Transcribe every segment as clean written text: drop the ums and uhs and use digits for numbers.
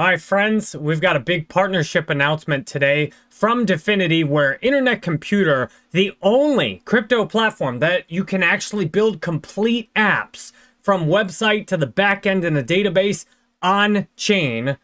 My friends, we've got a big partnership announcement today from Dfinity where Internet Computer, the only crypto platform that you can actually build complete apps from website to the backend in a database on chain.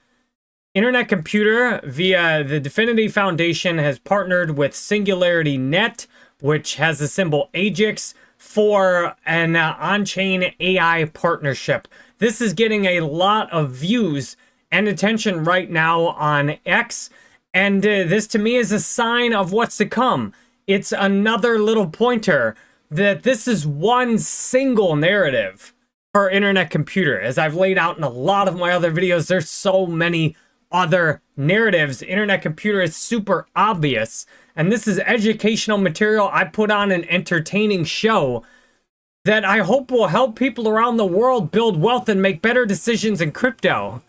Internet Computer via the Dfinity Foundation has partnered with SingularityNet, which has the symbol AGIX, for an on-chain AI partnership. This is getting a lot of views and attention right now on X, and this to me is a sign of what's to come. It's another little pointer that this is one single narrative for Internet Computer. As I've laid out in a lot of my other videos, there's so many other narratives. Internet Computer is super obvious, and this is educational material. I put on an entertaining show that I hope will help people around the world build wealth and make better decisions in crypto.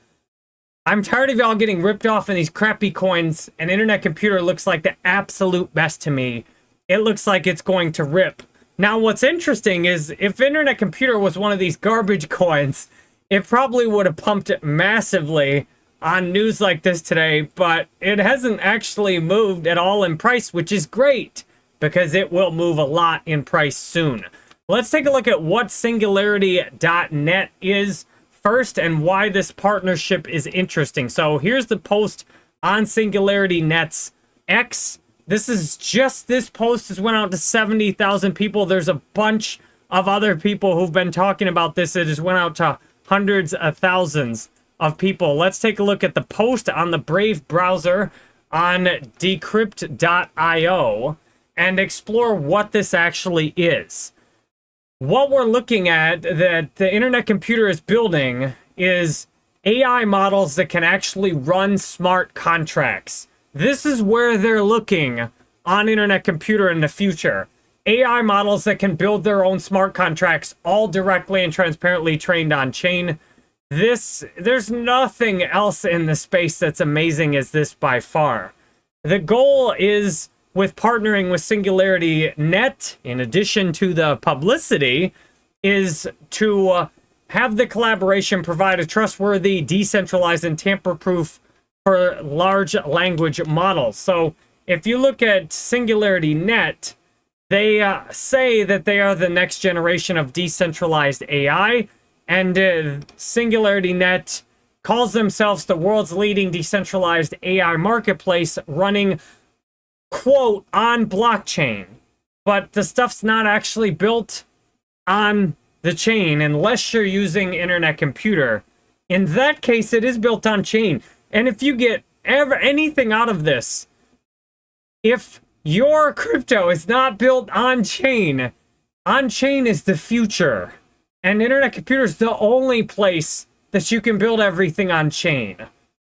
I'm tired of y'all getting ripped off in these crappy coins, and Internet Computer looks like the absolute best to me. It looks like it's going to rip. Now, what's interesting is if Internet Computer was one of these garbage coins, it probably would have pumped it massively on news like this today, but it hasn't actually moved at all in price, which is great because it will move a lot in price soon. Let's take a look at what SingularityNet is first and why this partnership is interesting. So here's the post on SingularityNet's X. This post has went out to 70,000 people. There's a bunch of other people who've been talking about this. It has went out to hundreds of thousands of people. Let's take a look at the post on the Brave browser on decrypt.io and explore what this actually is. What we're looking at that the Internet Computer is building is AI models that can actually run smart contracts. This is where they're looking on Internet Computer in the future. AI models that can build their own smart contracts, all directly and transparently trained on chain. There's nothing else in the space that's amazing as this by far. The goal is, with partnering with SingularityNet, in addition to the publicity, is to have the collaboration provide a trustworthy, decentralized, and tamper-proof for large language models. So if you look at SingularityNet, they say that they are the next generation of decentralized AI, and SingularityNet calls themselves the world's leading decentralized AI marketplace running, quote, on blockchain. But the stuff's not actually built on the chain unless you're using Internet Computer. In that case, it is built on chain. And if you get anything out of this, if your crypto is not built on chain is the future. And Internet Computer is the only place that you can build everything on chain.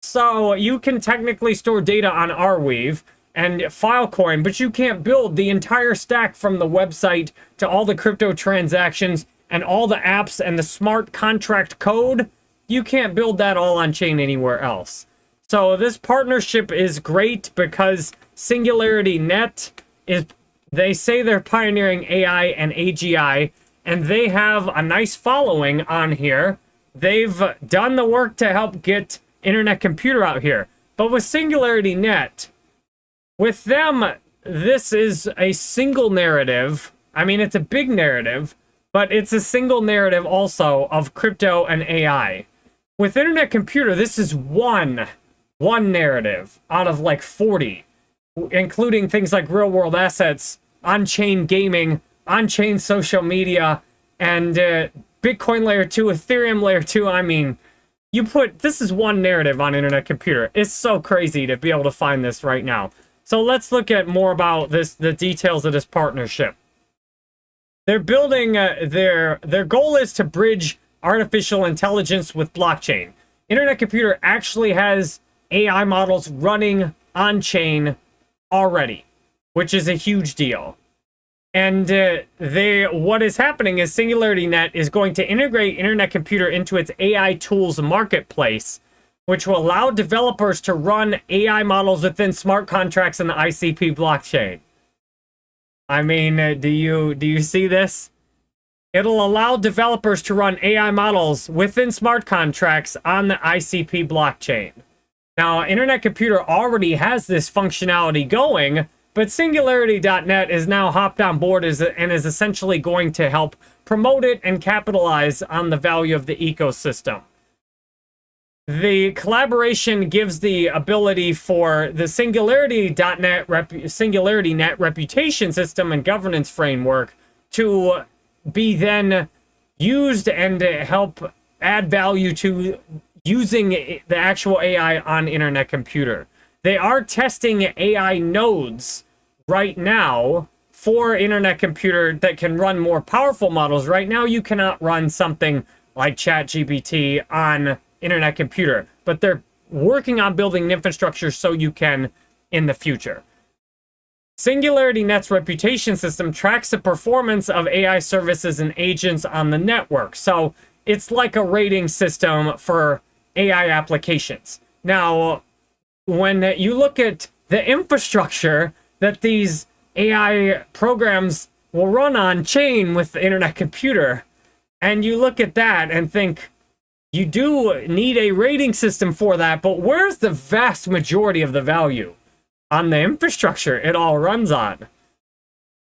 So you can technically store data on Arweave and Filecoin, but you can't build the entire stack from the website to all the crypto transactions and all the apps and the smart contract code. You can't build that all on chain anywhere else. So this partnership is great because SingularityNet they say they're pioneering AI and AGI, and they have a nice following on here. They've done the work to help get Internet Computer out here. But with SingularityNet, with them, this is a single narrative. I mean, it's a big narrative, but it's a single narrative also of crypto and AI. With Internet Computer, this is one narrative out of like 40, including things like real-world assets, on-chain gaming, on-chain social media, and Bitcoin layer 2, Ethereum layer 2. I mean, this is one narrative on Internet Computer. It's so crazy to be able to find this right now. So let's look at more about the details of this partnership. They're building, their goal is to bridge artificial intelligence with blockchain. Internet Computer actually has AI models running on-chain already, which is a huge deal. And what is happening is SingularityNet is going to integrate Internet Computer into its AI tools marketplace, which will allow developers to run AI models within smart contracts in the ICP blockchain. I mean, do you see this? It'll allow developers to run AI models within smart contracts on the ICP blockchain. Now, Internet Computer already has this functionality going, but SingularityNet is now hopped on board and is essentially going to help promote it and capitalize on the value of the ecosystem. The collaboration gives the ability for the SingularityNet reputation system and governance framework to be then used and help add value to using the actual AI on Internet Computer. They are testing AI nodes right now for Internet Computer that can run more powerful models. Right now, you cannot run something like ChatGPT on Internet Computer, but they're working on building an infrastructure so you can in the future. SingularityNet's reputation system tracks the performance of AI services and agents on the network. So it's like a rating system for AI applications. Now, when you look at the infrastructure that these AI programs will run on chain with the Internet Computer, and you look at that and think, you do need a rating system for that, but where's the vast majority of the value? On the infrastructure it all runs on.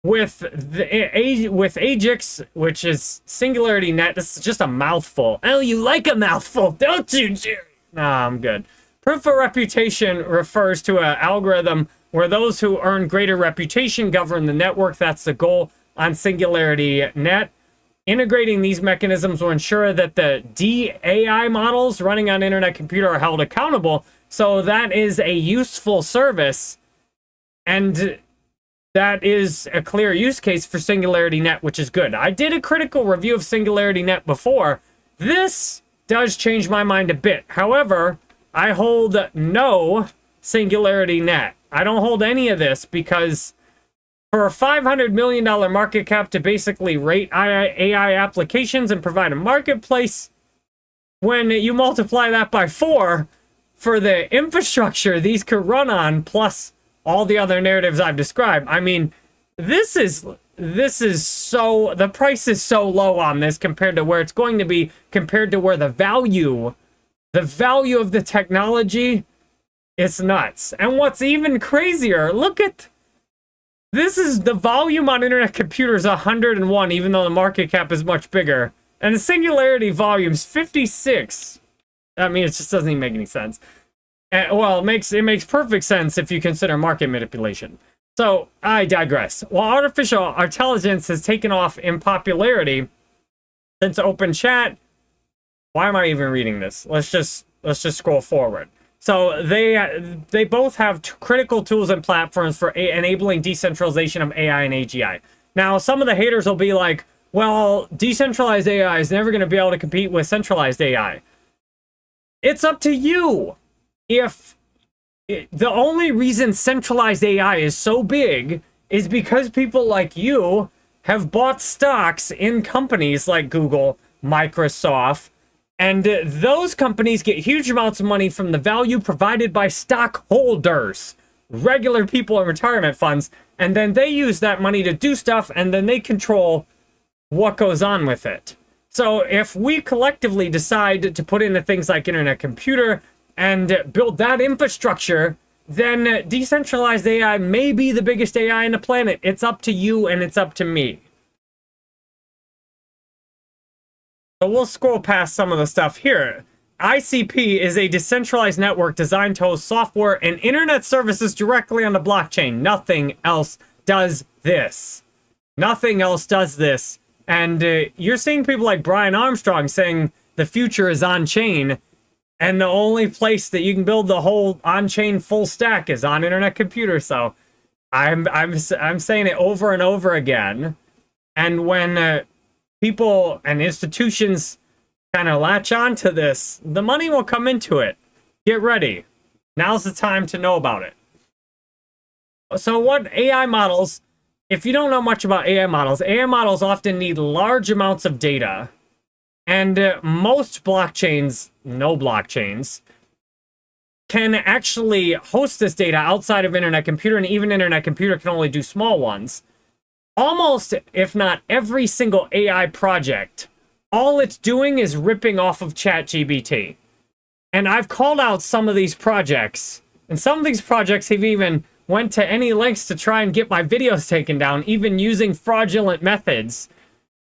With AGIX, which is SingularityNet, this is just a mouthful. Oh, you like a mouthful, don't you, Jerry? Nah, I'm good. Proof of reputation refers to an algorithm where those who earn greater reputation govern the network. That's the goal on SingularityNet. Integrating these mechanisms will ensure that the DAI models running on Internet Computer are held accountable. So that is a useful service, and that is a clear use case for SingularityNet, which is good. I did a critical review of SingularityNet before. This does change my mind a bit. However, I hold no SingularityNet. I don't hold any of this because for a $500 million market cap to basically rate AI applications and provide a marketplace, when you multiply that by 4, for the infrastructure these could run on, plus all the other narratives I've described, I mean, this is so, the price is so low on this compared to where it's going to be, compared to where the value of the technology, it's nuts. And what's even crazier, look at, this is the volume on Internet Computer is 101, even though the market cap is much bigger. And the Singularity volume's 56. I mean, it just doesn't even make any sense. Well, it makes perfect sense if you consider market manipulation. So, I digress. While artificial intelligence has taken off in popularity since open chat, why am I even reading this? Let's just scroll forward. So they both have critical tools and platforms for enabling decentralization of AI and AGI. Now, some of the haters will be like, well, decentralized AI is never going to be able to compete with centralized AI. It's up to you. If the only reason centralized AI is so big is because people like you have bought stocks in companies like Google, Microsoft, and those companies get huge amounts of money from the value provided by stockholders, regular people in retirement funds, and then they use that money to do stuff, and then they control what goes on with it. So if we collectively decide to put into things like Internet Computer and build that infrastructure, then decentralized AI may be the biggest AI on the planet. It's up to you and it's up to me. So we'll scroll past some of the stuff here. ICP is a decentralized network designed to host software and internet services directly on the blockchain. Nothing else does this. Nothing else does this. And you're seeing people like Brian Armstrong saying the future is on-chain, and the only place that you can build the whole on-chain full stack is on Internet Computer. So I'm saying it over and over again. And when people and institutions kind of latch on to this, the money will come into it. Get ready. Now's the time to know about it. So what AI models, if you don't know much about AI models often need large amounts of data. And most blockchains, no blockchains, can actually host this data outside of Internet Computer, and even Internet Computer can only do small ones. almost, if not every single AI project, all it's doing is ripping off of ChatGPT. And I've called out some of these projects, and some of these projects have even went to any lengths to try and get my videos taken down, even using fraudulent methods,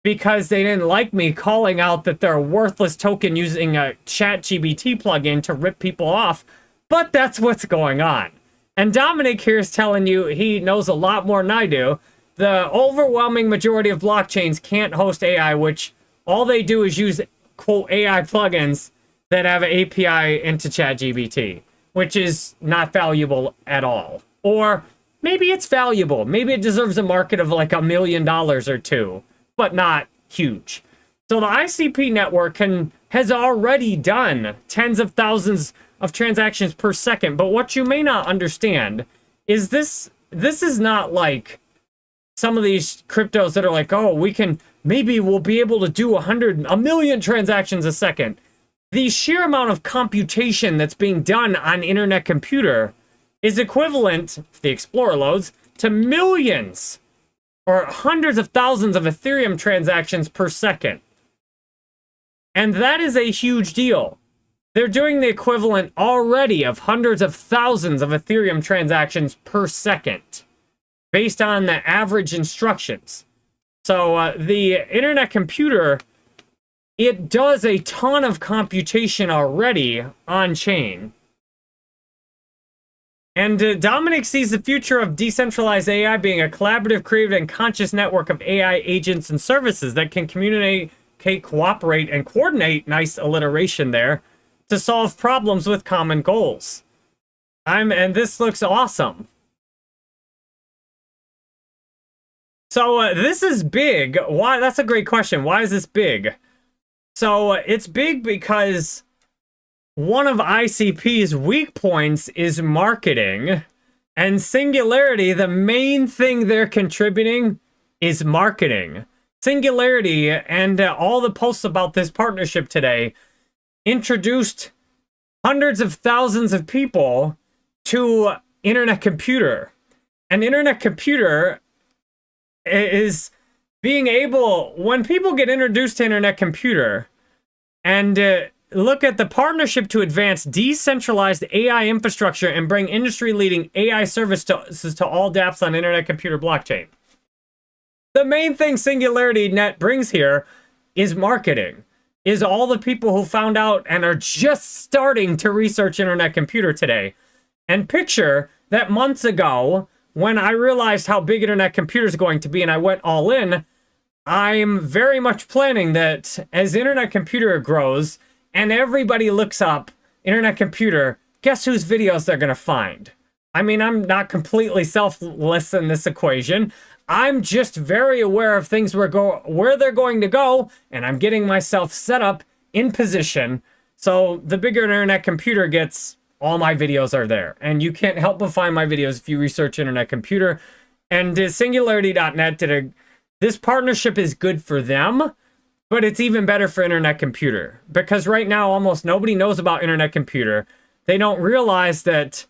because they didn't like me calling out that they're a worthless token using a ChatGPT plugin to rip people off. But that's what's going on. And Dominic here is telling you he knows a lot more than I do. The overwhelming majority of blockchains can't host AI, which all they do is use, quote, AI plugins that have an API into ChatGPT, which is not valuable at all. Or maybe it's valuable. Maybe it deserves a market of like $1 million or two, but not huge. So the ICP network has already done tens of thousands of transactions per second. But what you may not understand is this is not like some of these cryptos that are like, oh, maybe we'll be able to do 1 million transactions a second. The sheer amount of computation that's being done on internet computer is equivalent, if the Explorer loads, to millions or hundreds of thousands of Ethereum transactions per second. And that is a huge deal. They're doing the equivalent already of hundreds of thousands of Ethereum transactions per second, based on the average instructions. So the internet computer, it does a ton of computation already on chain. And Dominic sees the future of decentralized AI being a collaborative, creative, and conscious network of AI agents and services that can communicate, cooperate, and coordinate, nice alliteration there, to solve problems with common goals. And this looks awesome. So this is big. Why? That's a great question. Why is this big? So it's big because one of ICP's weak points is marketing, and Singularity, the main thing they're contributing is marketing. Singularity and all the posts about this partnership today introduced hundreds of thousands of people to Internet Computer. And Internet Computer is being able, when people get introduced to Internet Computer and look at the partnership to advance decentralized AI infrastructure and bring industry-leading AI services to all dApps on Internet Computer blockchain. The main thing SingularityNet brings here is marketing, is all the people who found out and are just starting to research Internet Computer today. And picture that months ago, when I realized how big Internet Computer is going to be and I went all in, I'm very much planning that as Internet Computer grows and everybody looks up Internet Computer, guess whose videos they're going to find? I mean, I'm not completely selfless in this equation. I'm just very aware of things where they're going to go, and I'm getting myself set up in position. So the bigger Internet Computer gets, all my videos are there. And you can't help but find my videos if you research Internet Computer. And Singularity.net this partnership is good for them, but it's even better for Internet Computer. Because right now, almost nobody knows about Internet Computer. They don't realize that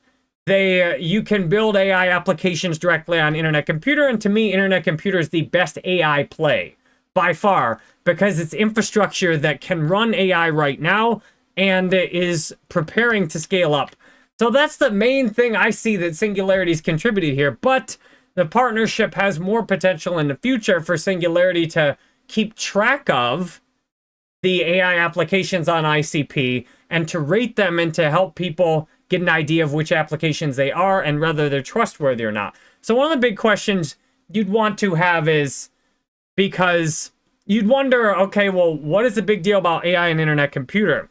you can build AI applications directly on Internet Computer. And to me, Internet Computer is the best AI play by far, because it's infrastructure that can run AI right now and is preparing to scale up. So that's the main thing I see that Singularity's contributed here. But the partnership has more potential in the future for Singularity to keep track of the AI applications on ICP and to rate them and to help people get an idea of which applications they are and whether they're trustworthy or not. So one of the big questions you'd want to have is, because you'd wonder, okay, well, what is the big deal about AI and Internet Computer?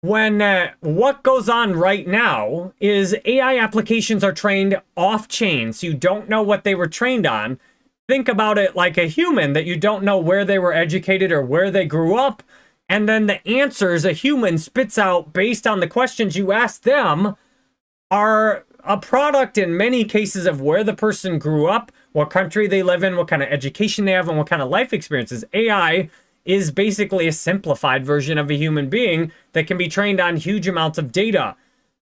When what goes on right now is AI applications are trained off-chain, so you don't know what they were trained on. Think about it like a human, that you don't know where they were educated or where they grew up, and then the answers a human spits out based on the questions you ask them are a product in many cases of where the person grew up, what country they live in, what kind of education they have, and what kind of life experiences. AI is basically a simplified version of a human being that can be trained on huge amounts of data.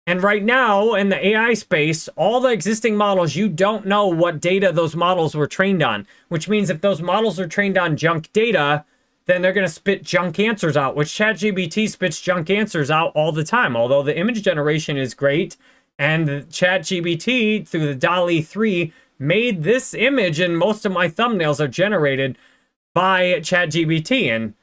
And right now in the AI space, all the existing models, you don't know what data those models were trained on, which means if those models are trained on junk data, then they're going to spit junk answers out, which ChatGPT spits junk answers out all the time. Although the image generation is great, and ChatGPT through the DALL-E 3 made this image, and most of my thumbnails are generated by ChatGPT. And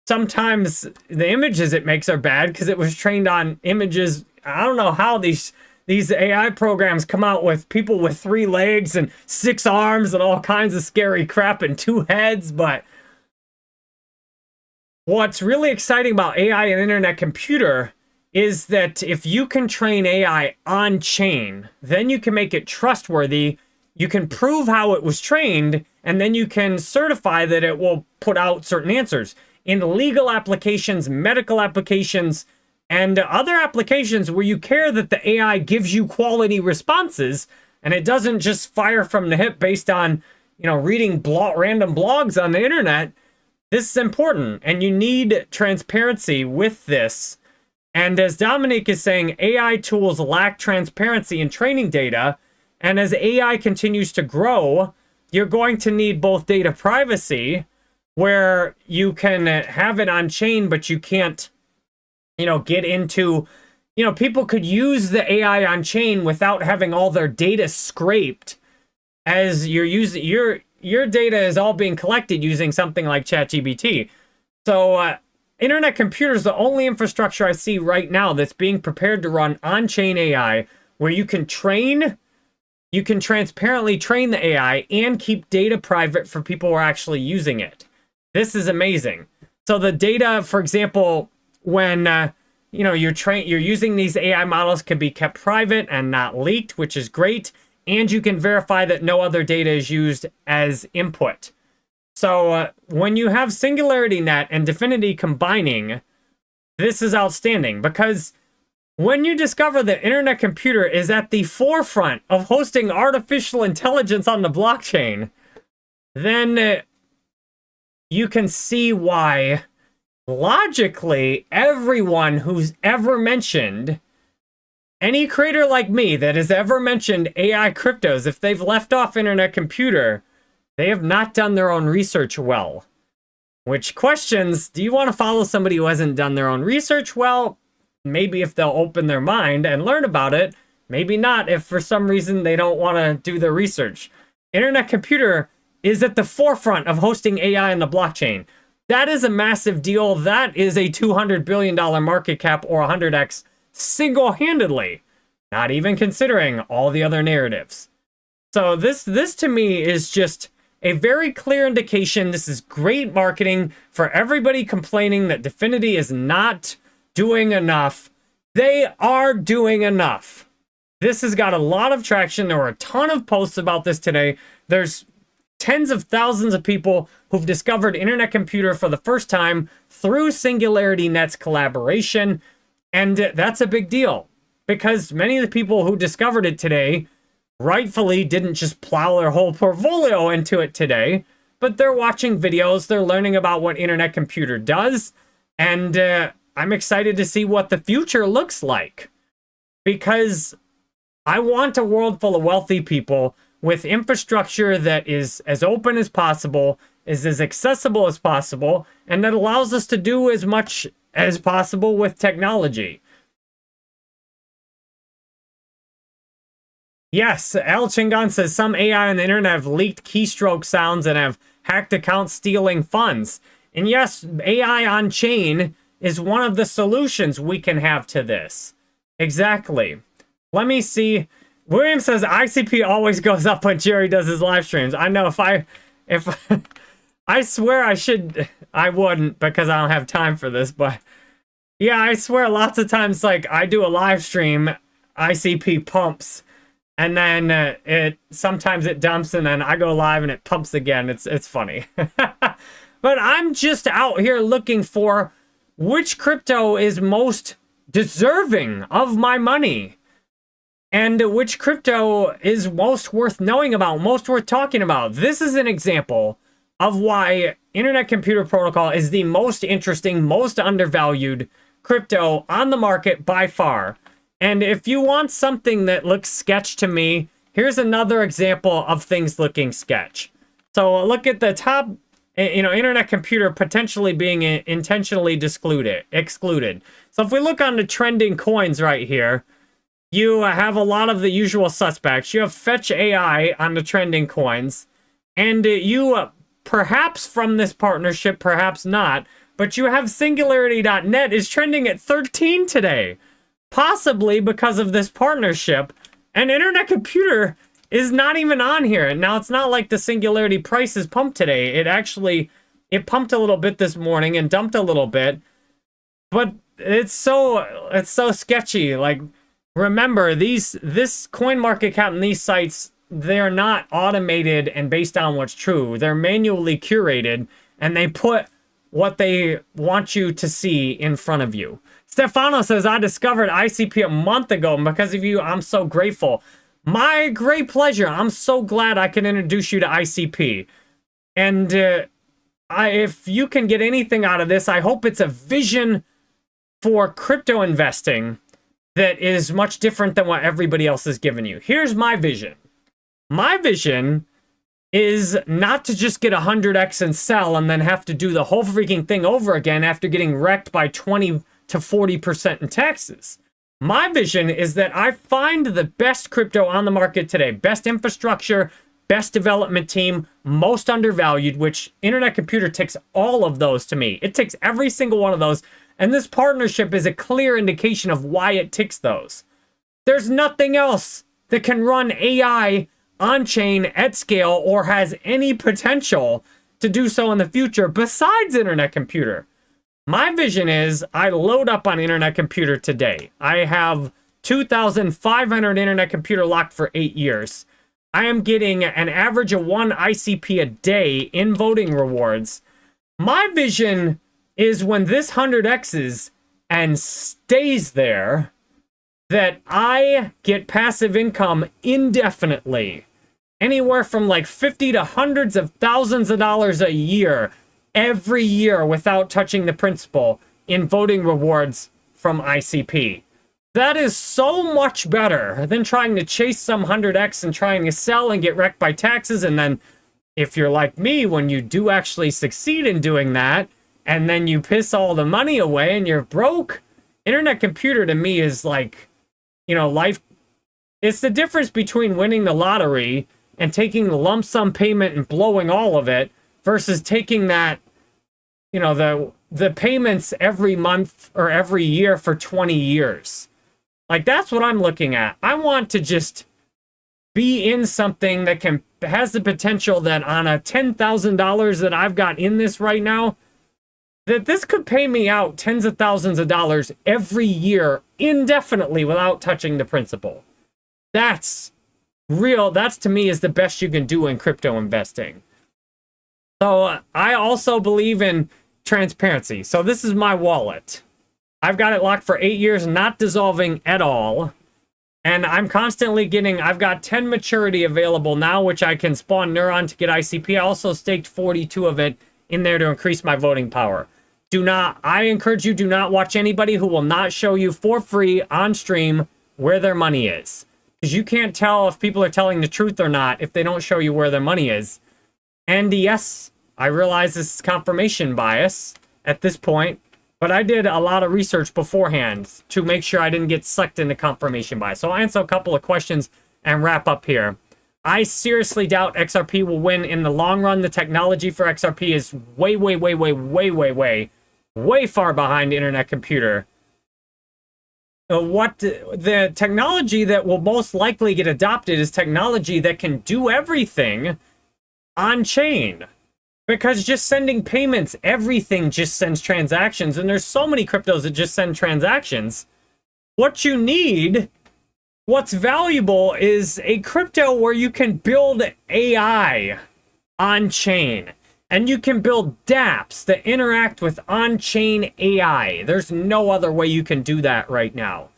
sometimes the images it makes are bad because it was trained on images. I don't know how these AI programs come out with people with 3 legs and 6 arms and all kinds of scary crap and 2 heads, but what's really exciting about AI and internet computer is that if you can train AI on chain, then you can make it trustworthy. You can prove how it was trained, and then you can certify that it will put out certain answers. In legal applications, medical applications, and other applications where you care that the AI gives you quality responses, and it doesn't just fire from the hip based on, reading random blogs on the internet, this is important, and you need transparency with this. And as Dominic is saying, AI tools lack transparency in training data, and as AI continues to grow, you're going to need both data privacy, where you can have it on chain, but you can't, get into, people could use the AI on chain without having all their data scraped, as you're using your data is all being collected using something like ChatGPT. So internet computer is the only infrastructure I see right now that's being prepared to run on-chain AI, where you can transparently train the AI and keep data private for people who are actually using it. This is amazing. So the data, for example, when you're using these AI models, can be kept private and not leaked, which is great. And you can verify that no other data is used as input. So when you have SingularityNet and DFINITY combining, this is outstanding, because when you discover that internet computer is at the forefront of hosting artificial intelligence on the blockchain, then you can see why, logically, everyone who's ever mentioned, any creator like me that has ever mentioned AI cryptos, if they've left off internet computer, they have not done their own research well. Which questions, do you want to follow somebody who hasn't done their own research well? Maybe if they'll open their mind and learn about it. Maybe not if for some reason they don't want to do their research. Internet computer is at the forefront of hosting AI on the blockchain. That is a massive deal. That is a $200 billion market cap, or 100x, single-handedly, not even considering all the other narratives. So this to me is just a very clear indication. This is great marketing for everybody complaining that DFINITY is not doing enough. They are doing enough. This has got a lot of traction. There were a ton of posts about this today. There's tens of thousands of people who've discovered internet computer for the first time through SingularityNet's collaboration. And that's a big deal, because many of the people who discovered it today rightfully didn't just plow their whole portfolio into it today, but they're watching videos, they're learning about what internet computer does, and I'm excited to see what the future looks like, because I want a world full of wealthy people with infrastructure that is as open as possible, is as accessible as possible, and that allows us to do as much as possible with technology. Yes, Al Chingan says some AI on the internet have leaked keystroke sounds and have hacked accounts stealing funds. And yes, AI on chain is one of the solutions we can have to this. Exactly. Let me see. William says ICP always goes up when Jerry does his live streams. I know if I swear I wouldn't, because I don't have time for this, but yeah, I swear lots of times, like, I do a live stream, ICP pumps, and then sometimes it dumps, and then I go live and it pumps again. It's funny. But I'm just out here looking for which crypto is most deserving of my money, and which crypto is most worth knowing about, most worth talking about. This is an example of why Internet Computer Protocol is the most interesting, most undervalued crypto on the market by far. And if you want something that looks sketch to me, here's another example of things looking sketch. So look at the top, internet computer potentially being intentionally excluded. So if we look on the trending coins right here, you have a lot of the usual suspects. You have Fetch AI on the trending coins. And you, perhaps from this partnership, perhaps not, but you have SingularityNet is trending at 13 today. Possibly because of this partnership. And Internet Computer is not even on here. Now, it's not like the Singularity price is pumped today. It pumped a little bit this morning and dumped a little bit. But it's so sketchy. Like, remember, this coin market cap and these sites, they're not automated and based on what's true. They're manually curated, and they put what they want you to see in front of you. Stefano says, I discovered ICP a month ago, and because of you, I'm so grateful. My great pleasure. I'm so glad I can introduce you to ICP. And if you can get anything out of this, I hope it's a vision for crypto investing that is much different than what everybody else has given you. Here's my vision. My vision is not to just get 100x and sell and then have to do the whole freaking thing over again after getting wrecked by 20 to 40% in taxes. My vision is that I find the best crypto on the market today, best infrastructure, best development team, most undervalued, which Internet Computer ticks all of those to me. It ticks every single one of those, and this partnership is a clear indication of why it ticks those. There's nothing else that can run AI on-chain at scale or has any potential to do so in the future besides Internet Computer. My vision is I load up on Internet Computer today. I have 2,500 Internet Computer locked for 8 years. I am getting an average of 1 ICP a day in voting rewards. My vision is when this 100x's and stays there, that I get passive income indefinitely. Anywhere from like 50 to hundreds of thousands of dollars a year, every year without touching the principal in voting rewards from ICP. That is so much better than trying to chase some 100x and trying to sell and get wrecked by taxes. And then if you're like me, when you do actually succeed in doing that, and then you piss all the money away and you're broke, Internet Computer to me is like, life. It's the difference between winning the lottery and taking the lump sum payment and blowing all of it versus taking that, the payments every month or every year for 20 years. Like, that's what I'm looking at. I want to just be in something that has the potential that on a $10,000 that I've got in this right now, that this could pay me out tens of thousands of dollars every year indefinitely without touching the principal. That's real. That's, to me, is the best you can do in crypto investing. So I also believe in transparency. So this is my wallet. I've got it locked for 8 years, not dissolving at all. And I'm constantly getting, I've got 10 maturity available now, which I can spawn Neuron to get ICP. I also staked 42 of it in there to increase my voting power. I encourage you, do not watch anybody who will not show you for free on stream where their money is. Because you can't tell if people are telling the truth or not if they don't show you where their money is. And yes, I realize this is confirmation bias at this point, but I did a lot of research beforehand to make sure I didn't get sucked into confirmation bias. So I'll answer a couple of questions and wrap up here. I seriously doubt XRP will win in the long run. The technology for XRP is way far behind Internet Computer. The technology that will most likely get adopted is technology that can do everything on chain. Because just sending payments, everything just sends transactions. And there's so many cryptos that just send transactions. What you need, what's valuable, is a crypto where you can build AI on chain. And you can build dApps that interact with on-chain AI. There's no other way you can do that right now.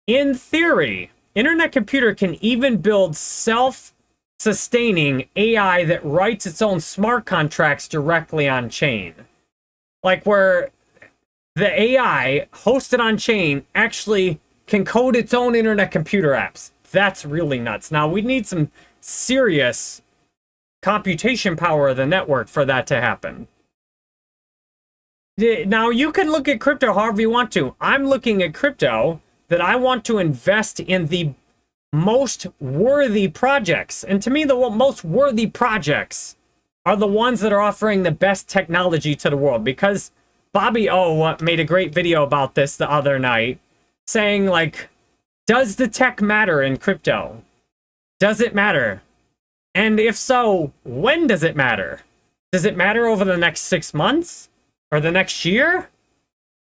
In theory, Internet Computer can even build self-sustaining AI that writes its own smart contracts directly on chain. Like where the AI hosted on chain actually can code its own internet computer apps. That's really nuts. Now, we need some serious computation power of the network for that to happen. Now, you can look at crypto however you want to. I'm looking at crypto that I want to invest in the most worthy projects. And to me, the most worthy projects are the ones that are offering the best technology to the world. Because Bobby O made a great video about this the other night, saying, like, does the tech matter in crypto? Does it matter? And if so, when does it matter? Does it matter over the next 6 months? Or the next year?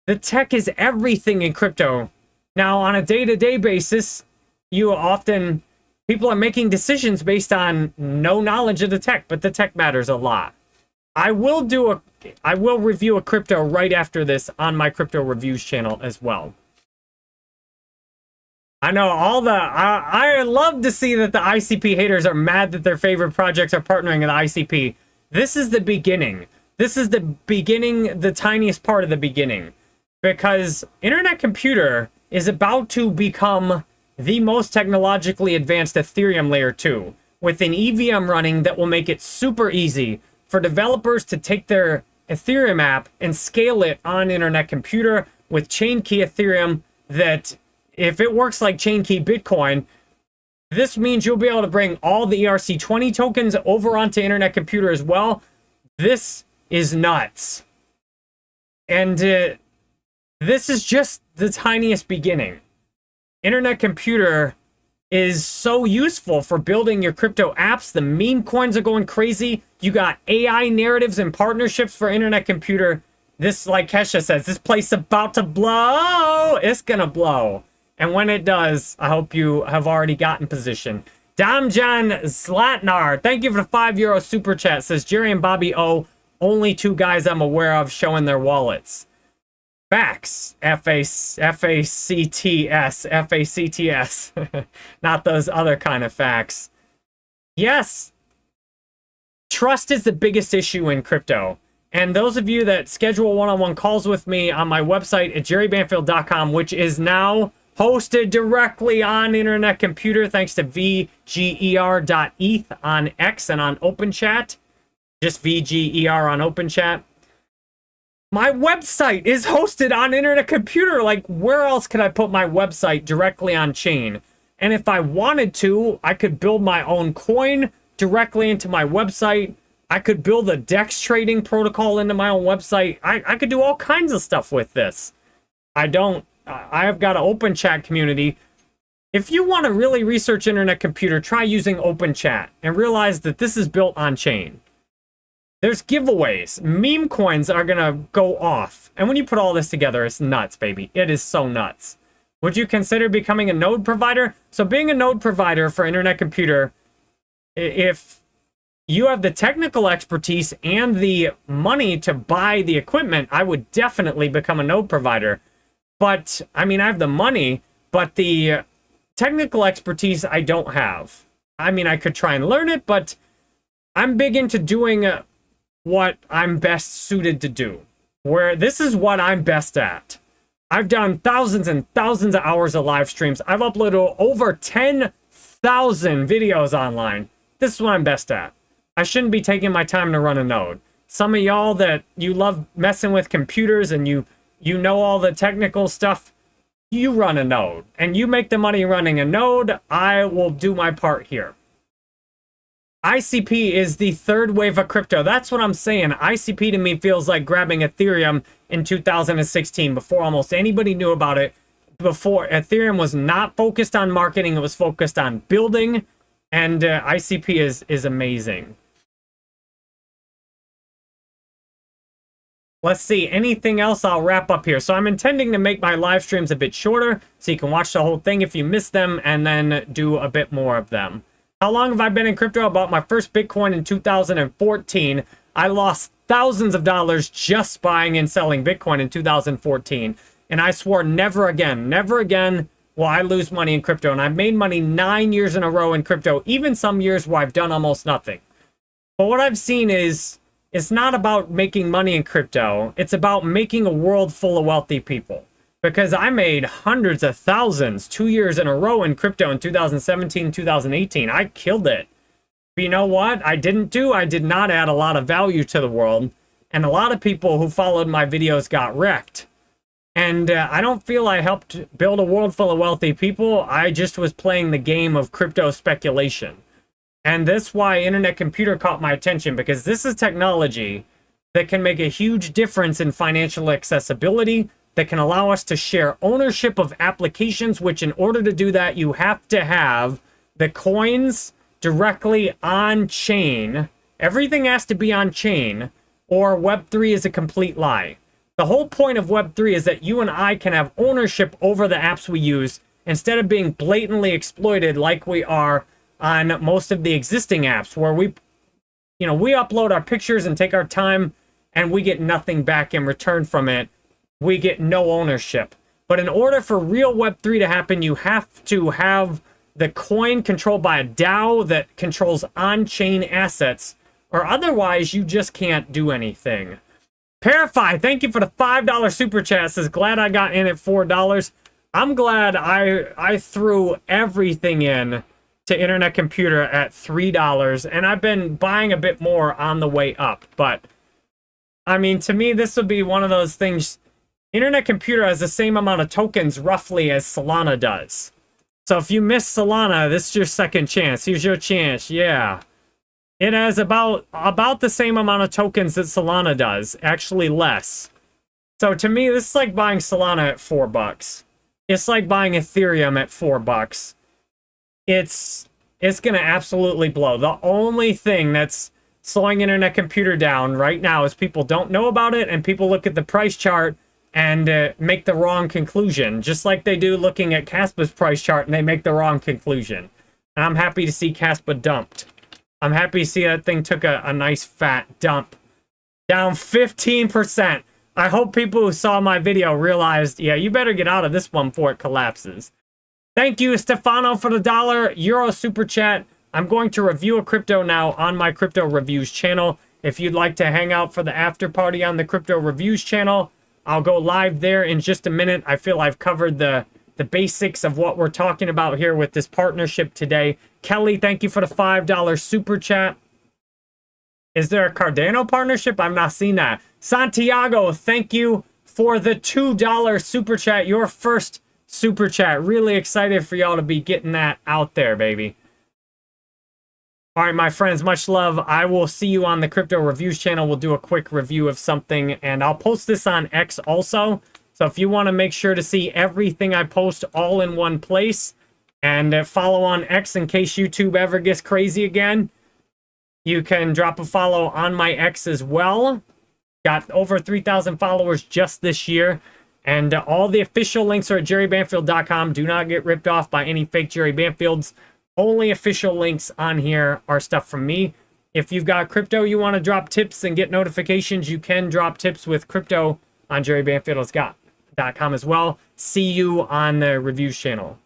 The tech is everything in crypto. Now, on a day-to-day basis, people are making decisions based on no knowledge of the tech, but the tech matters a lot. I will review a crypto right after this on my crypto reviews channel as well. I know I love to see that the ICP haters are mad that their favorite projects are partnering with ICP. This is the beginning. This is the beginning, the tiniest part of the beginning. Because Internet Computer is about to become the most technologically advanced Ethereum layer 2, with an EVM running that will make it super easy for developers to take their Ethereum app and scale it on Internet Computer with chain key Ethereum. That if it works like chain key Bitcoin, this means you'll be able to bring all the ERC20 tokens over onto Internet Computer as well. This is nuts. And this is just the tiniest beginning. Internet Computer is so useful for building your crypto apps. The meme coins are going crazy. You got AI narratives and partnerships for Internet Computer. This, like Kesha says, this place is about to blow. It's gonna blow. And when it does, I hope you have already gotten position. Damjan Zlatnar, thank you for the €5 super chat. Says Jerry and Bobby O, only two guys I'm aware of showing their wallets. Facts. F-A-C-T-S. F-A-C-T-S. Not those other kind of facts. Yes. Trust is the biggest issue in crypto. And those of you that schedule one-on-one calls with me on my website at jerrybanfield.com, which is now hosted directly on Internet Computer, thanks to vger.eth on X and on OpenChat. Just VGER on OpenChat. My website is hosted on Internet Computer. Like, where else could I put my website directly on chain? And if I wanted to, I could build my own coin directly into my website. I could build a DEX trading protocol into my own website. I could do all kinds of stuff with this. I've got an OpenChat community. If you want to really research Internet Computer, try using OpenChat and realize that this is built on chain. There's giveaways. Meme coins are going to go off. And when you put all this together, it's nuts, baby. It is so nuts. Would you consider becoming a node provider? So being a node provider for Internet Computer, if you have the technical expertise and the money to buy the equipment, I would definitely become a node provider. But, I mean, I have the money, but the technical expertise I don't have. I mean, I could try and learn it, but I'm big into doing what I'm best suited to do. Where this is what I'm best at. I've done thousands and thousands of hours of live streams. I've uploaded over 10,000 videos online. This is what I'm best at. I shouldn't be taking my time to run a node. Some of y'all that you love messing with computers and you know all the technical stuff, you run a node. And you make the money running a node. I will do my part here. ICP is the third wave of crypto. That's what I'm saying. ICP to me feels like grabbing Ethereum in 2016 before almost anybody knew about it. Before Ethereum was not focused on marketing, it was focused on building. And ICP is amazing. Let's see, anything else I'll wrap up here. So I'm intending to make my live streams a bit shorter so you can watch the whole thing if you miss them and then do a bit more of them. How long have I been in crypto? I bought my first Bitcoin in 2014. I lost thousands of dollars just buying and selling Bitcoin in 2014. And I swore never again will I lose money in crypto. And I've made money 9 years in a row in crypto, even some years where I've done almost nothing. But what I've seen is it's not about making money in crypto. It's about making a world full of wealthy people. because I made hundreds of thousands 2 years in a row in crypto in 2017, 2018. I killed it. But you know what I didn't do? I did not add a lot of value to the world. And a lot of people who followed my videos got wrecked. And I don't feel I helped build a world full of wealthy people. I just was playing the game of crypto speculation. And that's why Internet Computer caught my attention, because this is technology that can make a huge difference in financial accessibility, that can allow us to share ownership of applications, which in order to do that, you have to have the coins directly on chain. Everything has to be on chain, or Web3 is a complete lie. The whole point of Web3 is that you and I can have ownership over the apps we use instead of being blatantly exploited like we are on most of the existing apps, where we upload our pictures and take our time and we get nothing back in return from it. We get no ownership. But in order for real Web3 to happen, you have to have the coin controlled by a DAO that controls on-chain assets, or otherwise you just can't do anything. Parify, thank you for the $5 super chat. Says, glad I got in at $4. I'm glad I threw everything in to Internet Computer at $3, and I've been buying a bit more on the way up. But I mean, to me, this would be one of those things. Internet Computer has the same amount of tokens roughly as Solana does. So if you miss Solana, this is your second chance. Here's your chance. Yeah. It has about the same amount of tokens that Solana does, actually less. So to me, this is like buying Solana at $4. It's like buying Ethereum at $4. It's going to absolutely blow. The only thing that's slowing Internet Computer down right now is people don't know about it, and people look at the price chart and make the wrong conclusion, just like they do looking at Caspa's price chart and they make the wrong conclusion. And I'm happy to see Caspa dumped. I'm happy to see that thing took a nice fat dump. Down 15%. I hope people who saw my video realized, yeah, you better get out of this one before it collapses. Thank you, Stefano, for the $1 super chat. I'm going to review a crypto now on my Crypto Reviews channel. If you'd like to hang out for the after party on the Crypto Reviews channel, I'll go live there in just a minute. I feel I've covered the basics of what we're talking about here with this partnership today. Kelly, thank you for the $5 super chat. Is there a Cardano partnership? I've not seen that. Santiago, thank you for the $2 super chat. Your first super chat. Really excited for y'all to be getting that out there, baby. All right, my friends, much love. I will see you on the Crypto Reviews channel. We'll do a quick review of something, and I'll post this on X also. So if you want to make sure to see everything I post all in one place, and follow on X in case YouTube ever gets crazy again, you can drop a follow on my X as well. Got over 3,000 followers just this year. And all the official links are at jerrybanfield.com. Do not get ripped off by any fake Jerry Banfields. Only official links on here are stuff from me. If you've got crypto you want to drop tips and get notifications, you can drop tips with crypto on jerrybanfield.com as well. See you on the reviews channel.